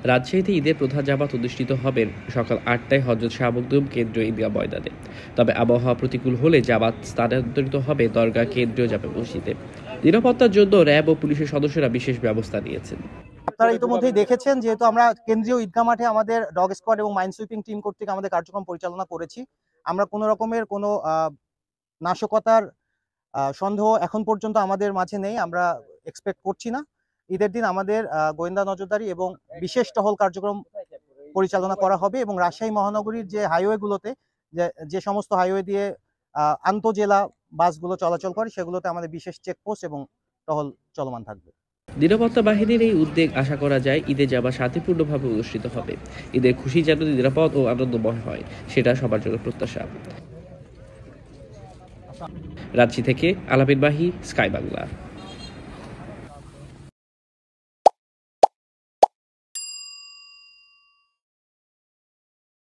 রাজশাহীতে ঈদের প্রধান জামাত অনুষ্ঠিত হবেন সকাল ৮টায় হযরত শাহ মখদুম কেন্দ্রীয় ঈদগাহ ময়দানে। তবে আবহাওয়া প্রতিকূল হলে জামাত স্থানান্তরিত হবে দরগাহ কেন্দ্রীয় জামে মসজিদে। নিরাপত্তার জন্য র্যাব ও পুলিশের সদস্যরা বিশেষ ব্যবস্থা নিয়েছেন। আপনারা ইতিমধ্যেই দেখেছেন, যেহেতু আমরা কেন্দ্রীয় ঈদগাহ মাঠে আমাদের ডগ স্কোয়াড এবং মাইন সুইপিং টিম কর্তৃক আমাদের কার্যক্রম পরিচালনা করেছি। আমরা কোনো রকমের কোনো নাশকতার সন্দেহ এখন পর্যন্ত আমাদের মাঝে নেই, আমরা এক্সপেক্ট করছি না। ঈদের দিন আমাদের গোয়েন্দা নজরদারি এবং বিশেষ টহল কার্যক্রম পরিচালনা করা হবে এবং রাজশাহী মহানগরীর যে হাইওয়েগুলোতে যে সমস্ত হাইওয়ে দিয়ে আন্তঃজেলা বাসগুলো চলাচল করে সেগুলোতে আমাদের বিশেষ চেকপোস্ট এবং টহল চলমান থাকবে। নিরাপত্তা বাহিনীর এই উদ্যোগ আশা করা যায় ঈদে জামা শান্তিপূর্ণভাবে অনুষ্ঠিত হবে। ঈদের খুশি যেন নিরাপদ ও আনন্দময় হয়, সেটা সবার জন্য প্রত্যাশা। রাঁচি থেকে আলামিন মাহি, স্কাই বাংলা।